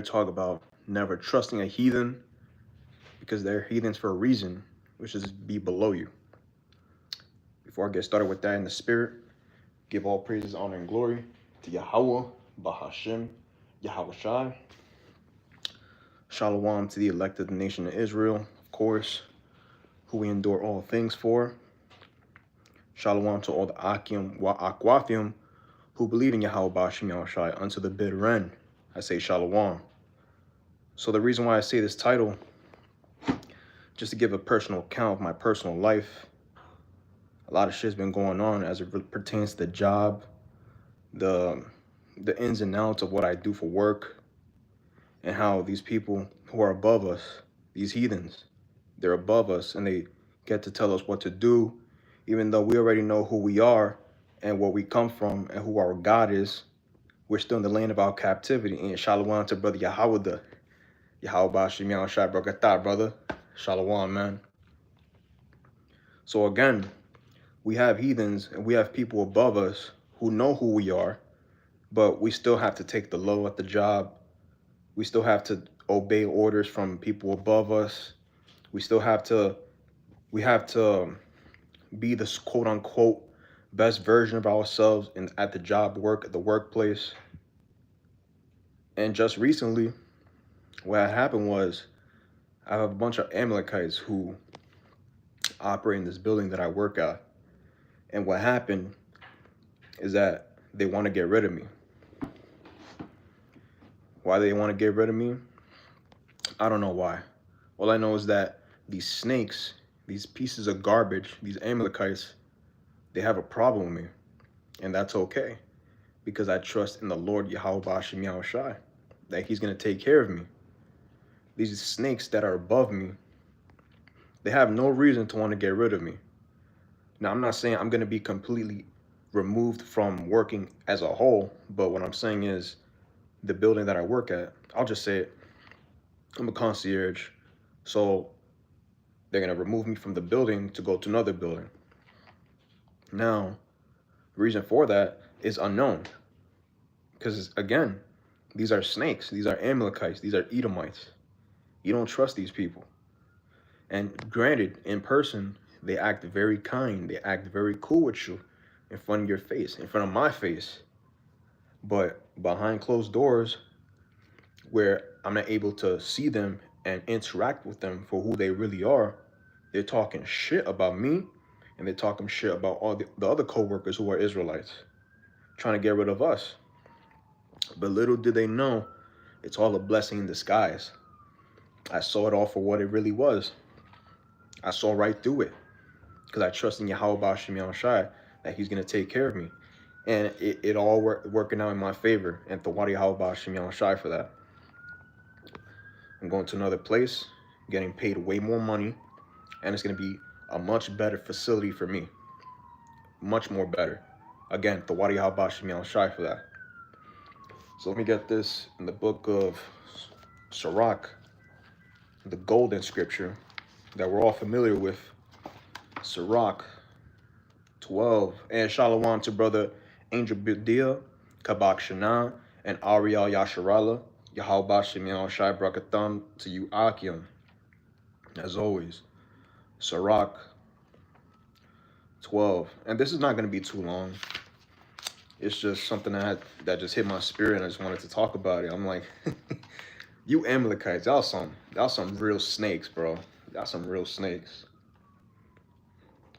talk about never trusting a heathen because they're heathens for a reason, which is be below you. Before I get started with that in the spirit, give all praises, honor, and glory to Yahweh, Bahashem, Yahweh Shai. Shalom to the elected nation of Israel, of course, who we endure all things for. Shalom to all the Akim wa Akwathim who believe in Yahweh Bahashem Yahweh Shai unto the bitter end. I say Shalom. So the reason why I say this title, just to give a personal account of my personal life. A lot of shit's been going on as it pertains to the job, the ins and outs of what I do for work, and how these people who are above us, these heathens, they're above us and they get to tell us what to do, even though we already know who we are and where we come from and who our God is. We're still in the land of our captivity. And shalom to brother Yahweh, Yahweh Bashim Yahweh Shai Brakatah, brother. Shalom, man. So again, we have heathens and we have people above us who know who we are, but we still have to take the low at the job. We still have to obey orders from people above us. We have to be the quote unquote best version of ourselves at the job, at the workplace. And just recently, what had happened was I have a bunch of Amalekites who operate in this building that I work at. And what happened is that they want to get rid of me. Why they want to get rid of me? I don't know why. All I know is that these snakes, these pieces of garbage, these Amalekites, they have a problem with me. And that's okay. Because I trust in the Lord Yahweh Bashim Yahweh Shai, that he's going to take care of me. These snakes that are above me, they have no reason to want to get rid of me. Now, I'm not saying I'm going to be completely removed from working as a whole, but what I'm saying is the building that I work at, I'll just say it, I'm a concierge, so they're going to remove me from the building to go to another building. Now, the reason for that is unknown, because again, these are snakes, these are Amalekites, these are Edomites. You don't trust these people. And granted, in person, they act very kind, they act very cool with you in front of your face, in front of my face. But behind closed doors, where I'm not able to see them and interact with them for who they really are, they're talking shit about me, and they're talking shit about all the other co-workers who are Israelites, trying to get rid of us. But little did they know, it's all a blessing in disguise. I saw it all for what it really was. I saw right through it, because I trust in Yahweh Bashim Yahweh Shai that he's going to take care of me. And it all working out in my favor. And Tawadi Yahweh Bashim Yahweh Shai for that. I'm going to another place, getting paid way more money, and it's going to be a much better facility for me. Much more better. Again, Tawadi Yahweh Bashim Yahweh Shai for that. So let me get this in the book of Sirach, the golden scripture that we're all familiar with. Sirach 12. And shalom to brother Angel Bidia, Kabak Shana, and Ariel Yasharala. Yahweh Bashim Yahweh Shai Brakatham to you, Akim. As always, Sirach 12. And this is not going to be too long. It's just something that just hit my spirit, and I just wanted to talk about it. I'm like, you Amalekites, y'all some real snakes, bro. Y'all some real snakes.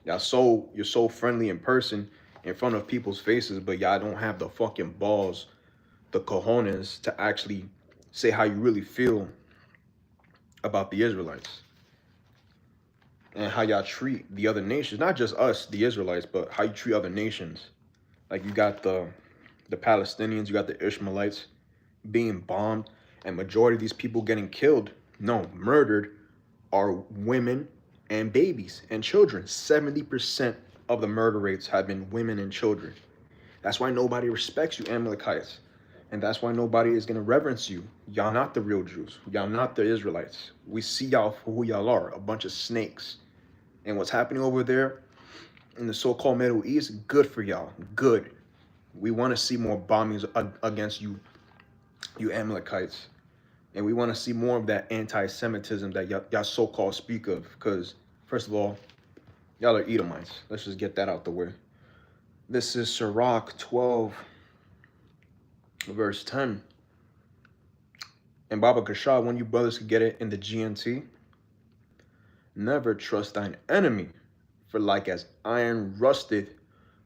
You're so friendly in person, in front of people's faces, but y'all don't have the fucking balls, the cojones to actually say how you really feel about the Israelites. And how y'all treat the other nations, not just us, the Israelites, but how you treat other nations. Like you got the Palestinians, you got the Ishmaelites being bombed, and majority of these people getting killed, no, murdered, are women and babies and children. 70% of the murder rates have been women and children. That's why nobody respects you Amalekites. And that's why nobody is going to reverence you. Y'all not the real Jews. Y'all not the Israelites. We see y'all for who y'all are, a bunch of snakes. And what's happening over there in the so-called Middle East, good for y'all. Good. We want to see more bombings against you Amalekites. And we want to see more of that anti-Semitism that y'all so-called speak of. Because, first of all, y'all are Edomites. Let's just get that out the way. This is Sirach 12, verse 10. And Baba Kashah, when you brothers could get it in the GNT, never trust thine enemy, for like as iron rusteth,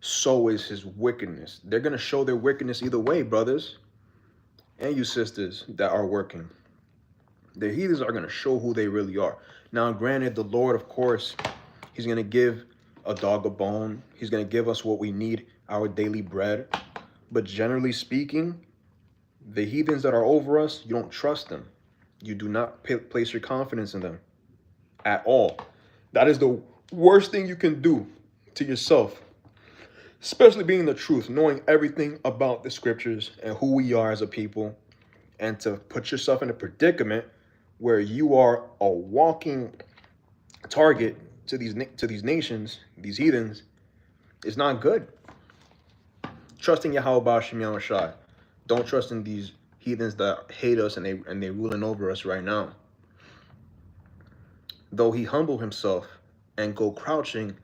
so is his wickedness. They're going to show their wickedness either way, brothers and you sisters that are working. The heathens are going to show who they really are. Now, granted, the Lord, of course, he's going to give a dog a bone. He's going to give us what we need, our daily bread. But generally speaking, the heathens that are over us, you don't trust them. You do not place your confidence in them at all. That is the worst thing you can do to yourself, especially being the truth, knowing everything about the scriptures and who we are as a people, and to put yourself in a predicament where you are a walking target to these nations, these heathens, is not good. Trusting Yahweh B'Shem Yahushai. Don't trust in these heathens that hate us and they ruling over us right now. Though he humble himself and go crouching,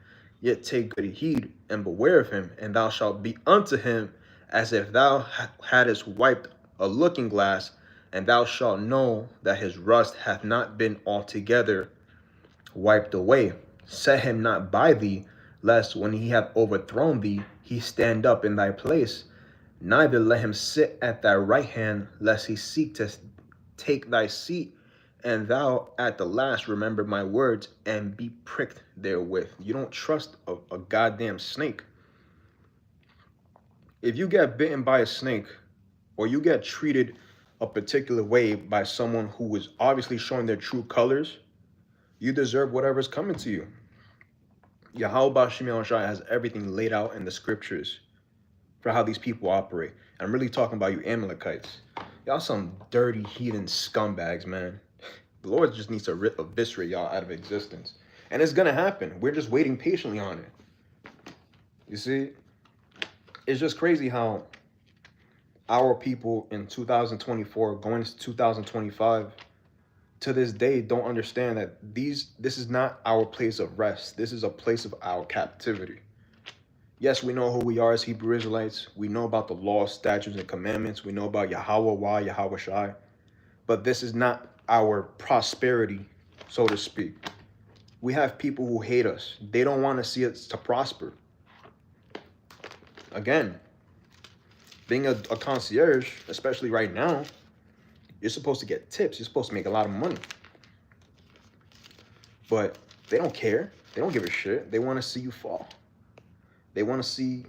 yet take good heed and beware of him, and thou shalt be unto him as if thou hadst wiped a looking glass, and thou shalt know that his rust hath not been altogether wiped away. Set him not by thee, lest when he hath overthrown thee, he stand up in thy place. Neither let him sit at thy right hand, lest he seek to take thy seat, and thou at the last remember my words and be pricked therewith. You don't trust a goddamn snake. If you get bitten by a snake, or you get treated a particular way by someone who is obviously showing their true colors, you deserve whatever's coming to you. Yahweh B'Shem Yahushua has everything laid out in the scriptures for how these people operate. And I'm really talking about you Amalekites. Y'all some dirty heathen scumbags, man. The Lord just needs to eviscerate y'all out of existence. And it's going to happen. We're just waiting patiently on it. You see? It's just crazy how our people in 2024 going into 2025 to this day don't understand that this is not our place of rest. This is a place of our captivity. Yes, we know who we are as Hebrew Israelites. We know about the law, statutes, and commandments. We know about Yahweh, Yahweh Shai. But this is not our prosperity, so to speak. We have people who hate us. They don't want to see us to prosper. Again, being a concierge, especially right now, you're supposed to get tips. You're supposed to make a lot of money. But they don't care. They don't give a shit. They want to see you fall. They want to see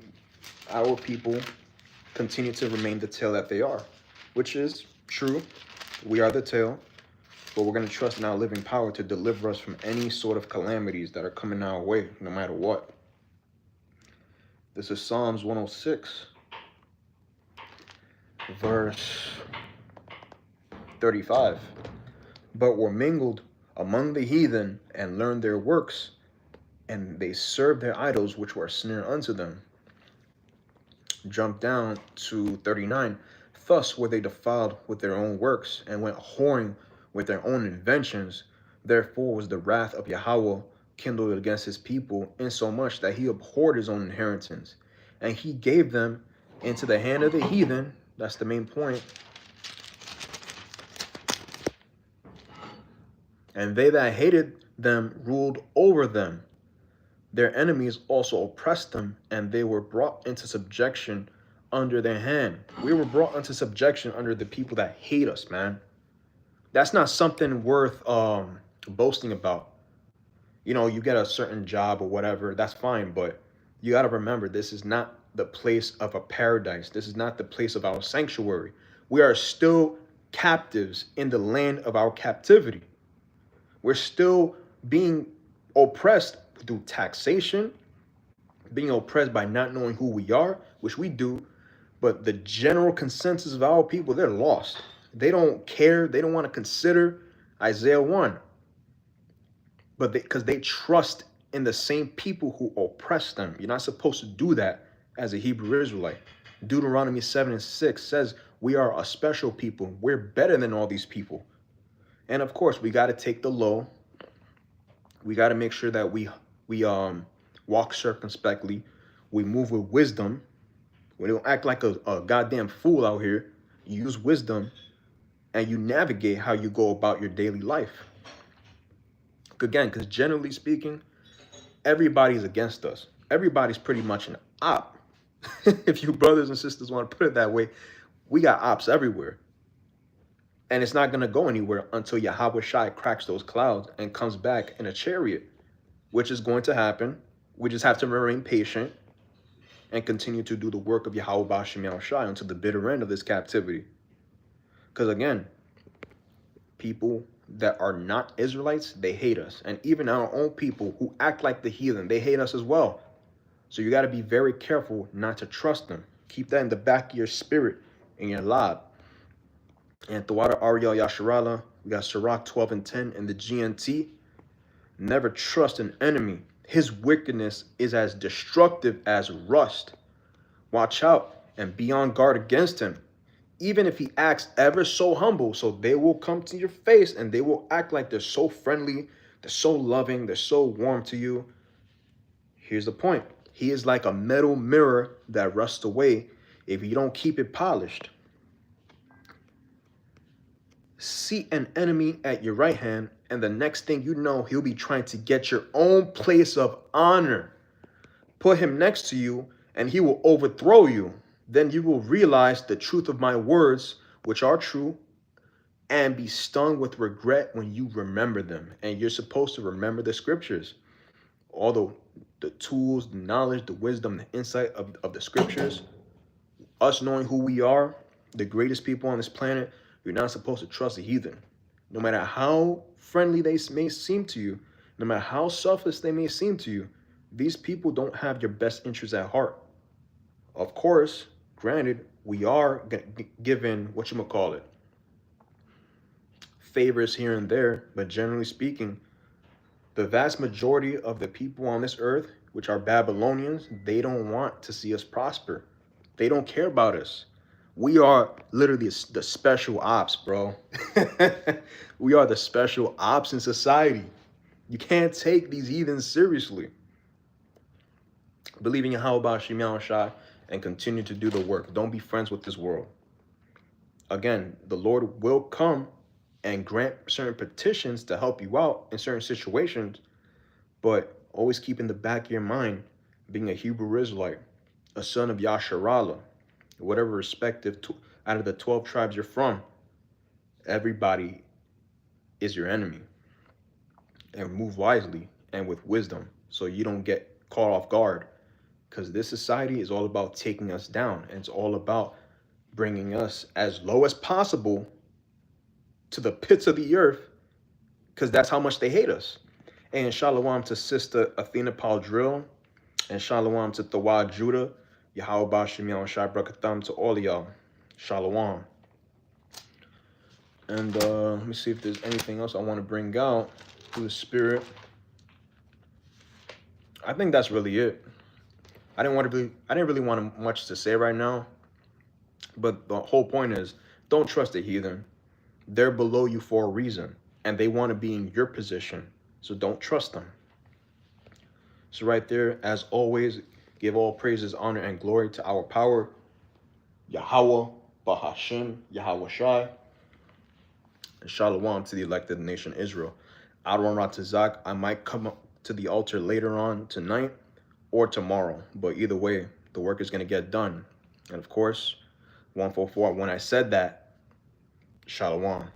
our people continue to remain the tail that they are, which is true. We are the tail, but we're going to trust in our living power to deliver us from any sort of calamities that are coming our way, no matter what. This is Psalms 106, verse 35. But were mingled among the heathen and learned their works, and they served their idols which were a snare unto them. Jump down to 39. Thus were they defiled with their own works, and went whoring with their own inventions. Therefore was the wrath of Yahweh kindled against his people, insomuch that he abhorred his own inheritance, and he gave them into the hand of the heathen. That's the main point. And they that hated them ruled over them. Their enemies also oppressed them, and they were brought into subjection under their hand. We were brought into subjection under the people that hate us, man. That's not something worth boasting about. You know, you get a certain job or whatever, that's fine, but you got to remember, this is not the place of a paradise. This is not the place of our sanctuary. We are still captives in the land of our captivity. We're still being oppressed through taxation, being oppressed by not knowing who we are, which we do, but the general consensus of our people, they're lost. They don't care. They don't want to consider Isaiah 1. But because they trust in the same people who oppress them. You're not supposed to do that as a Hebrew Israelite. Deuteronomy 7 and 6 says, We are a special people. We're better than all these people. And of course, we got to take the low. We got to make sure that we walk circumspectly. We move with wisdom. We don't act like a goddamn fool out here. You use wisdom and you navigate how you go about your daily life. Again, because generally speaking, everybody's against us. Everybody's pretty much an op. If you brothers and sisters want to put it that way, we got ops everywhere. And it's not going to go anywhere until Yahweh Shai cracks those clouds and comes back in a chariot, which is going to happen. We just have to remain patient and continue to do the work of Yahweh Ba'Shem Shai until the bitter end of this captivity. Because again, people that are not Israelites, they hate us. And even our own people who act like the heathen, they hate us as well. So you got to be very careful not to trust them. Keep that in the back of your spirit, in your lab. And Thawada Ariel Yasharala, we got Sirach 12 and 10 in the GNT. Never trust an enemy. His wickedness is as destructive as rust. Watch out and be on guard against him. Even if he acts ever so humble, so they will come to your face and they will act like they're so friendly, they're so loving, they're so warm to you. Here's the point. He is like a metal mirror that rusts away if you don't keep it polished. See an enemy at your right hand, and the next thing you know, he'll be trying to get your own place of honor. Put him next to you, and he will overthrow you. Then you will realize the truth of my words, which are true, and be stung with regret when you remember them. And you're supposed to remember the scriptures. All the tools, the knowledge, the wisdom, the insight of the scriptures. Us knowing who we are, the greatest people on this planet, you're not supposed to trust a heathen. No matter how friendly they may seem to you, no matter how selfless they may seem to you, these people don't have your best interests at heart. Of course, granted, we are given, favors here and there, but generally speaking, the vast majority of the people on this earth, which are Babylonians, they don't want to see us prosper. They don't care about us. We are literally the special ops, bro. We are the special ops in society. You can't take these heathens seriously. Believe in Yahweh Ba'Shem Shai and continue to do the work. Don't be friends with this world. Again, the Lord will come and grant certain petitions to help you out in certain situations, but always keep in the back of your mind, being a Hebrew Israelite, a son of Yasharallah, whatever respective out of the 12 tribes you're from, everybody is your enemy. And move wisely and with wisdom so you don't get caught off guard, because this society is all about taking us down, and it's all about bringing us as low as possible to the pits of the earth, because that's how much they hate us. And shalom to Sister Athena Paul Drill, and shalom to Thawad Judah, Yahweh Ba'Shem Shai Brakatham to all of y'all. Shalom. And let me see if there's anything else I want to bring out through the spirit. I think that's really it. I didn't really want much to say right now, but the whole point is, don't trust the heathen. They're below you for a reason, and they want to be in your position, so don't trust them. So right there, as always, give all praises, honor, and glory to our power, Yahweh, Bahashem, Yahweh Shai, and shalom to the elected nation Israel. Adon Ratazak, I might come up to the altar later on tonight or tomorrow, but either way, the work is going to get done. And of course, 144, when I said that, shalom.